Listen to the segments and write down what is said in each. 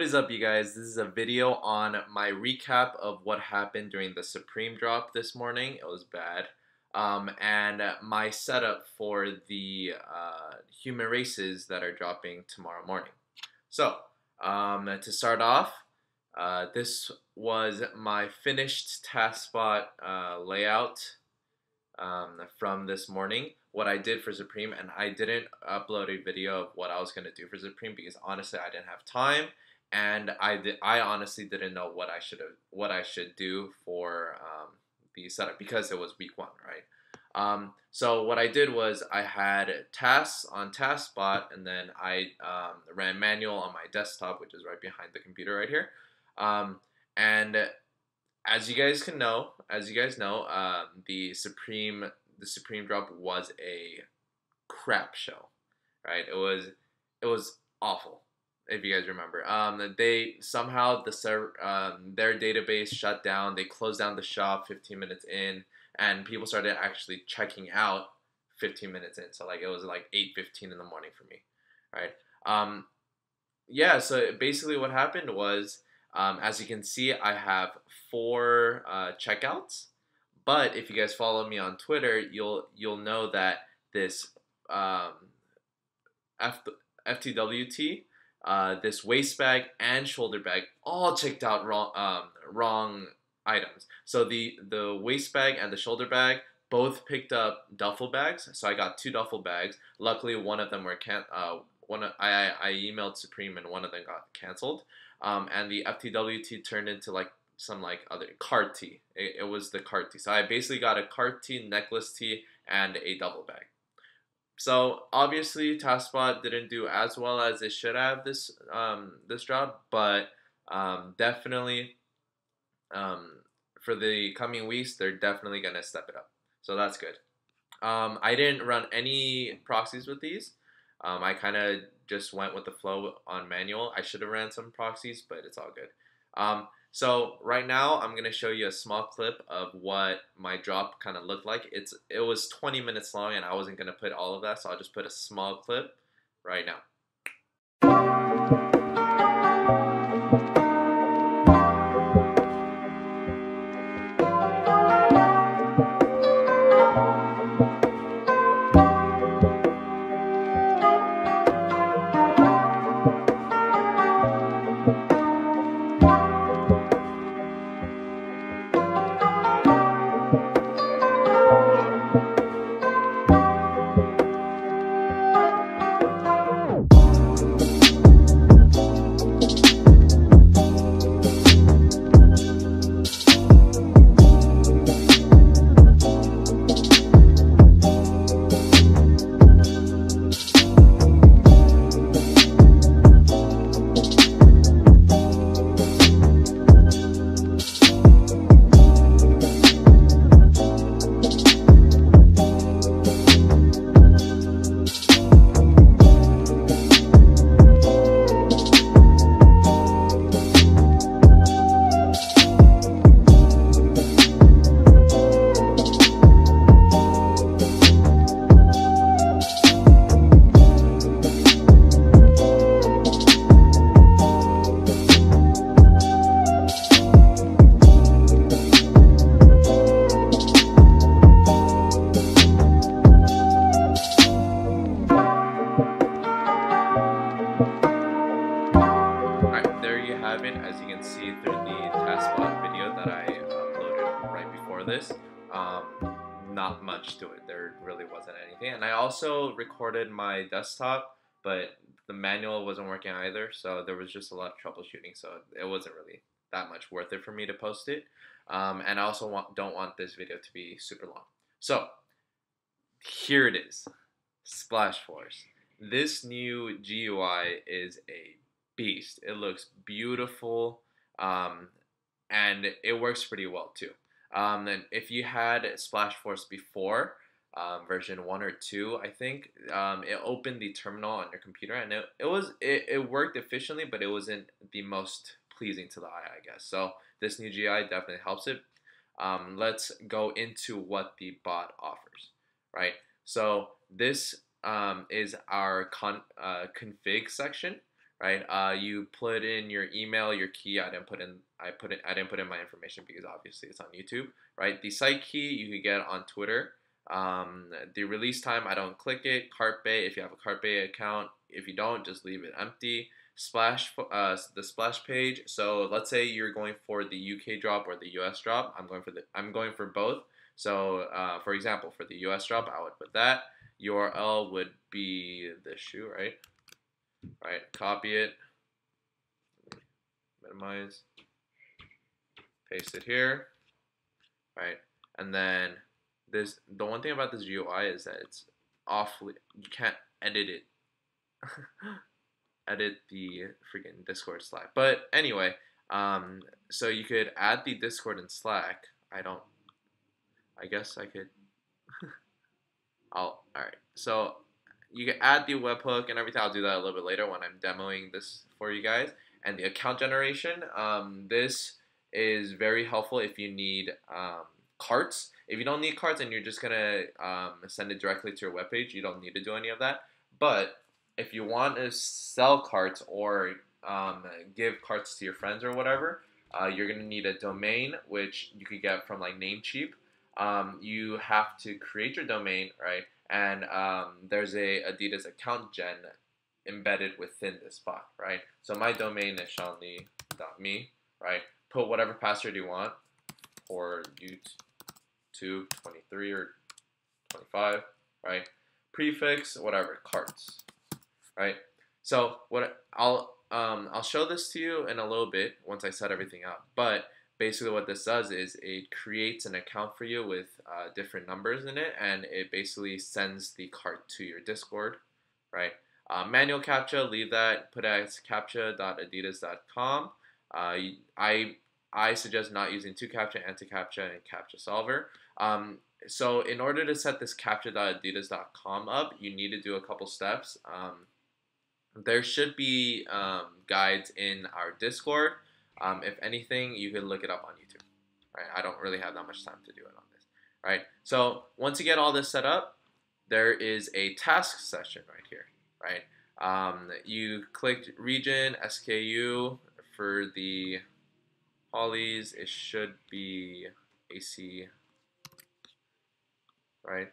is up, you guys? This is a video on my recap of what happened during the Supreme drop this morning. It was bad. And my setup for the human races that are dropping tomorrow morning. So, to start off, this was my finished task spot layout from this morning. What I did for Supreme, and I didn't upload a video of what I was going to do for Supreme because honestly I didn't have time, and I honestly didn't know what I should do for the setup because it was week one, right? So what I did was I had tasks on Taskbot, and then I ran manual on my desktop, which is right behind the computer right here. And as you guys know, the Supreme drop was a crap show, right? It was awful. If you guys remember, they somehow their database shut down. They closed down the shop 15 minutes in, and people started actually checking out 15 minutes in. So like it was like 8:15 in the morning for me, right? Yeah. So basically, what happened was, as you can see, I have 4 checkouts. But if you guys follow me on Twitter, you'll know that this FTWT, this waist bag and shoulder bag all checked out wrong items. So the waist bag and the shoulder bag both picked up duffel bags. So I got 2 duffel bags. Luckily, one of them were I emailed Supreme and one of them got canceled. And the FTWT turned into like some like other cart tee. It was the cart tee. So I basically got a cart tee, necklace tee, and a duffel bag. So obviously TaskBot didn't do as well as it should have this drop, but definitely for the coming weeks they're definitely gonna step it up. So that's good. I didn't run any proxies with these. I kind of just went with the flow on manual. I should have ran some proxies, but it's all good. So right now I'm going to show you a small clip of what my drop kind of looked like. It was 20 minutes long and I wasn't going to put all of that, so I'll just put a small clip right now. As you can see through the TaskBot video that I uploaded right before this, not much to it. There really wasn't anything. And I also recorded my desktop, but the manual wasn't working either, so there was just a lot of troubleshooting, so it wasn't really that much worth it for me to post it. And I also don't want this video to be super long. So here it is, Splashforce. This new GUI is a beast. It looks beautiful, and it works pretty well too. And if you had Splashforce before, version 1 or 2, I think, it opened the terminal on your computer, and it worked efficiently, but it wasn't the most pleasing to the eye, I guess. So this new GUI definitely helps it. Let's go into what the bot offers, right? So this is our config section, right? You put in your email, your key. I didn't put in my information because obviously it's on YouTube, right? The site key you could get on Twitter. The release time, I don't click it. Cartbay, if you have a Cartbay account. If you don't, just leave it empty. The splash page. So let's say you're going for the UK drop or the US drop. I'm going for both. So for example, for the US drop, I would put that. URL would be the shoe, right? Right, copy it, minimize, paste it here, right? And then the one thing about this GUI is that it's awfully, you can't edit it, edit the freaking Discord Slack. But anyway, so you could add the Discord and Slack. I guess I could, alright. So you can add the webhook and everything. I'll do that a little bit later when I'm demoing this for you guys. And the account generation, this is very helpful if you need carts. If you don't need carts and you're just gonna send it directly to your webpage, you don't need to do any of that. But if you want to sell carts or give carts to your friends or whatever, you're gonna need a domain, which you could get from like Namecheap. You have to create your domain, right? And there's a Adidas account gen embedded within this bot, right? So my domain is seanlee.me, right? Put whatever password you want for YouTube 23 or 25, right? Prefix, whatever, carts, right? So I'll show this to you in a little bit once I set everything up, but basically what this does is it creates an account for you with different numbers in it, and it basically sends the cart to your Discord, right? Manual CAPTCHA, leave that, put it as captcha.adidas.com. I suggest not using 2CAPTCHA, anti-CAPTCHA, and CAPTCHA solver. So in order to set this captcha.adidas.com up, you need to do a couple steps. There should be guides in our Discord. If anything, you can look it up on YouTube, right? I don't really have that much time to do it on this, right? So once you get all this set up, there is a task session right here, right? You clicked region, SKU. For the polys, it should be AC, right?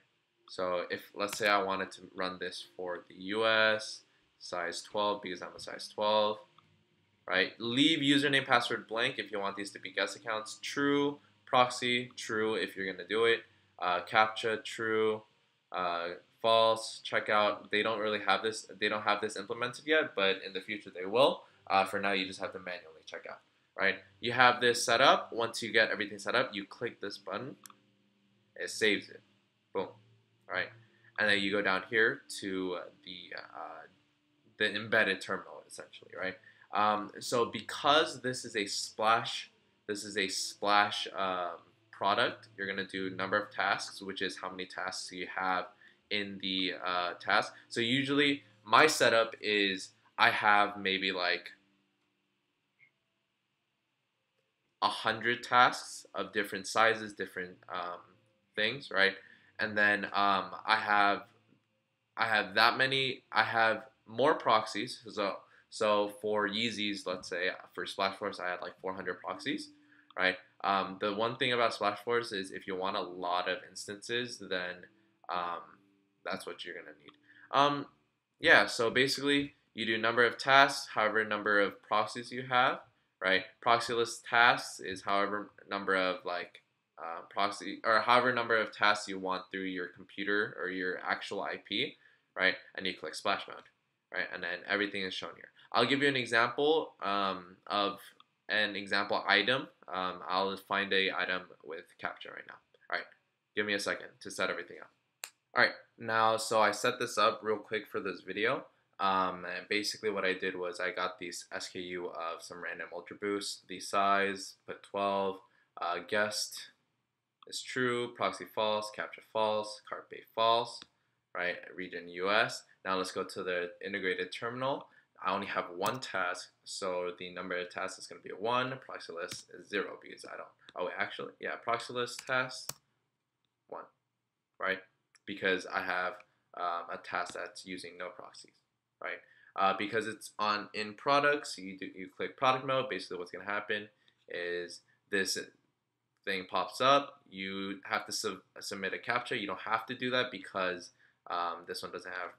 So if, let's say I wanted to run this for the US, size 12, because I'm a size 12, right? Leave username, password blank if you want these to be guest accounts. True. Proxy, true if you're gonna do it. CAPTCHA, true. False. Checkout. They don't really have this. They don't have this implemented yet, but in the future they will. For now, you just have to manually check out. Right? You have this set up. Once you get everything set up, you click this button. It saves it. Boom. All right. And then you go down here to the embedded terminal, essentially, right? So because this is a splash product, you're gonna do number of tasks, which is how many tasks you have in the task. So usually my setup is I have maybe like 100 tasks of different sizes, different things, right? And then I have that many. I have more proxies. So for Yeezys, let's say for Splashforce, I had like 400 proxies, right? The one thing about Splashforce is if you want a lot of instances, then that's what you're gonna need. Yeah. So basically, you do number of tasks, however number of proxies you have, right? Proxyless tasks is however number of like proxy or however number of tasks you want through your computer or your actual IP, right? And you click splash mode, right? And then everything is shown here. I'll give you an example of an example item. I'll find a item with CAPTCHA right now. All right, give me a second to set everything up. All right, now, so I set this up real quick for this video. And basically what I did was I got these SKU of some random Ultra Boost, the size, put 12, guest is true, proxy false, CAPTCHA false, Cartbay false, right, region US. Now let's go to the integrated terminal. I only have one task, so the number of tasks is going to be 1, proxyless is 0 because I don't, oh wait, actually, yeah, proxyless task 1, right, because I have a task that's using no proxies. Right. Because it's on in products, you click product mode. Basically, what's gonna happen is this thing pops up. You have to submit a captcha. You don't have to do that because this one doesn't have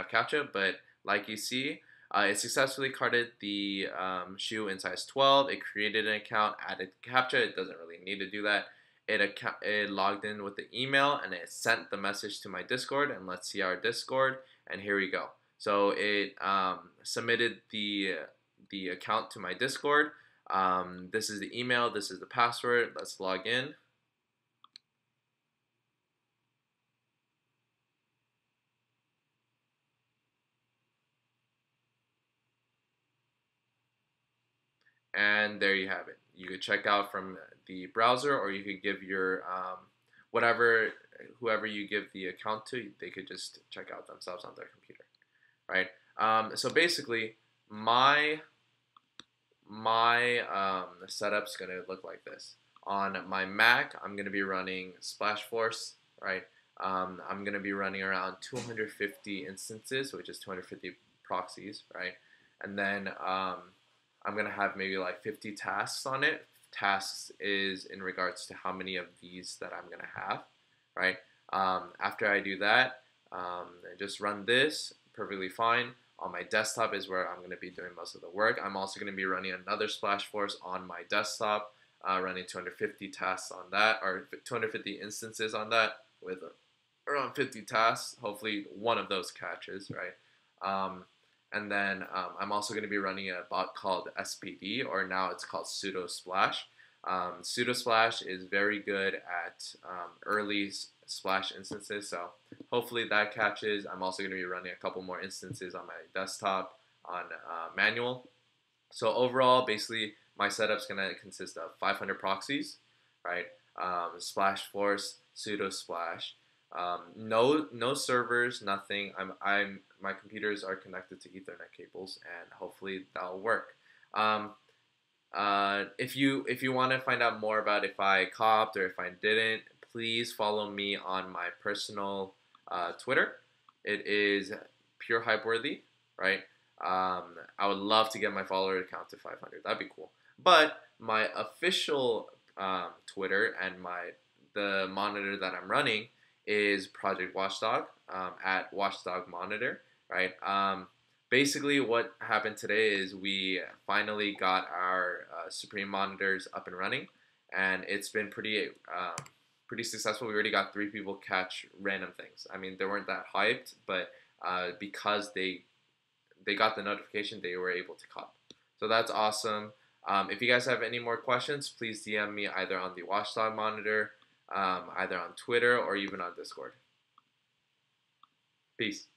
captcha. But like you see, it successfully carded the shoe in size 12. It created an account, added captcha. It doesn't really need to do that. It logged in with the email and it sent the message to my Discord. And let's see our Discord. And here we go. So it submitted the account to my Discord. This is the email. This is the password. Let's log in. And there you have it. You could check out from the browser, or you could give your whoever you give the account to, they could just check out themselves on their computer, right? So basically, my setup's gonna look like this. On my Mac, I'm gonna be running Splashforce, right? I'm gonna be running around 250 instances, which is 250 proxies, right? And then I'm gonna have maybe like 50 tasks on it. Tasks is in regards to how many of these that I'm gonna have, right? After I do that, I just run this perfectly fine. On my desktop is where I'm gonna be doing most of the work. I'm also gonna be running another Splashforce on my desktop, running 250 tasks on that, or 250 instances on that with around 50 tasks. Hopefully one of those catches, right? And then I'm also going to be running a bot called SPD, or now it's called Pseudo Splash. Pseudo Splash is very good at early Splash instances, so hopefully that catches. I'm also going to be running a couple more instances on my desktop on manual. So overall, basically, my setup's going to consist of 500 proxies, right? Splashforce, Pseudo Splash. No servers, nothing. My computers are connected to Ethernet cables, and hopefully that'll work. If you want to find out more about if I copped or if I didn't, please follow me on my personal Twitter. It is pure hypeworthy, right? I would love to get my follower count to 500. That'd be cool. But my official Twitter and the monitor that I'm running is Project Watchdog, at Watchdog Monitor, right? Basically, what happened today is we finally got our Supreme monitors up and running, and it's been pretty successful. We already got 3 people catch random things. I mean, they weren't that hyped, but because they got the notification, they were able to cop. So that's awesome. If you guys have any more questions, please DM me either on the Watchdog Monitor, either on Twitter, or even on Discord. Peace.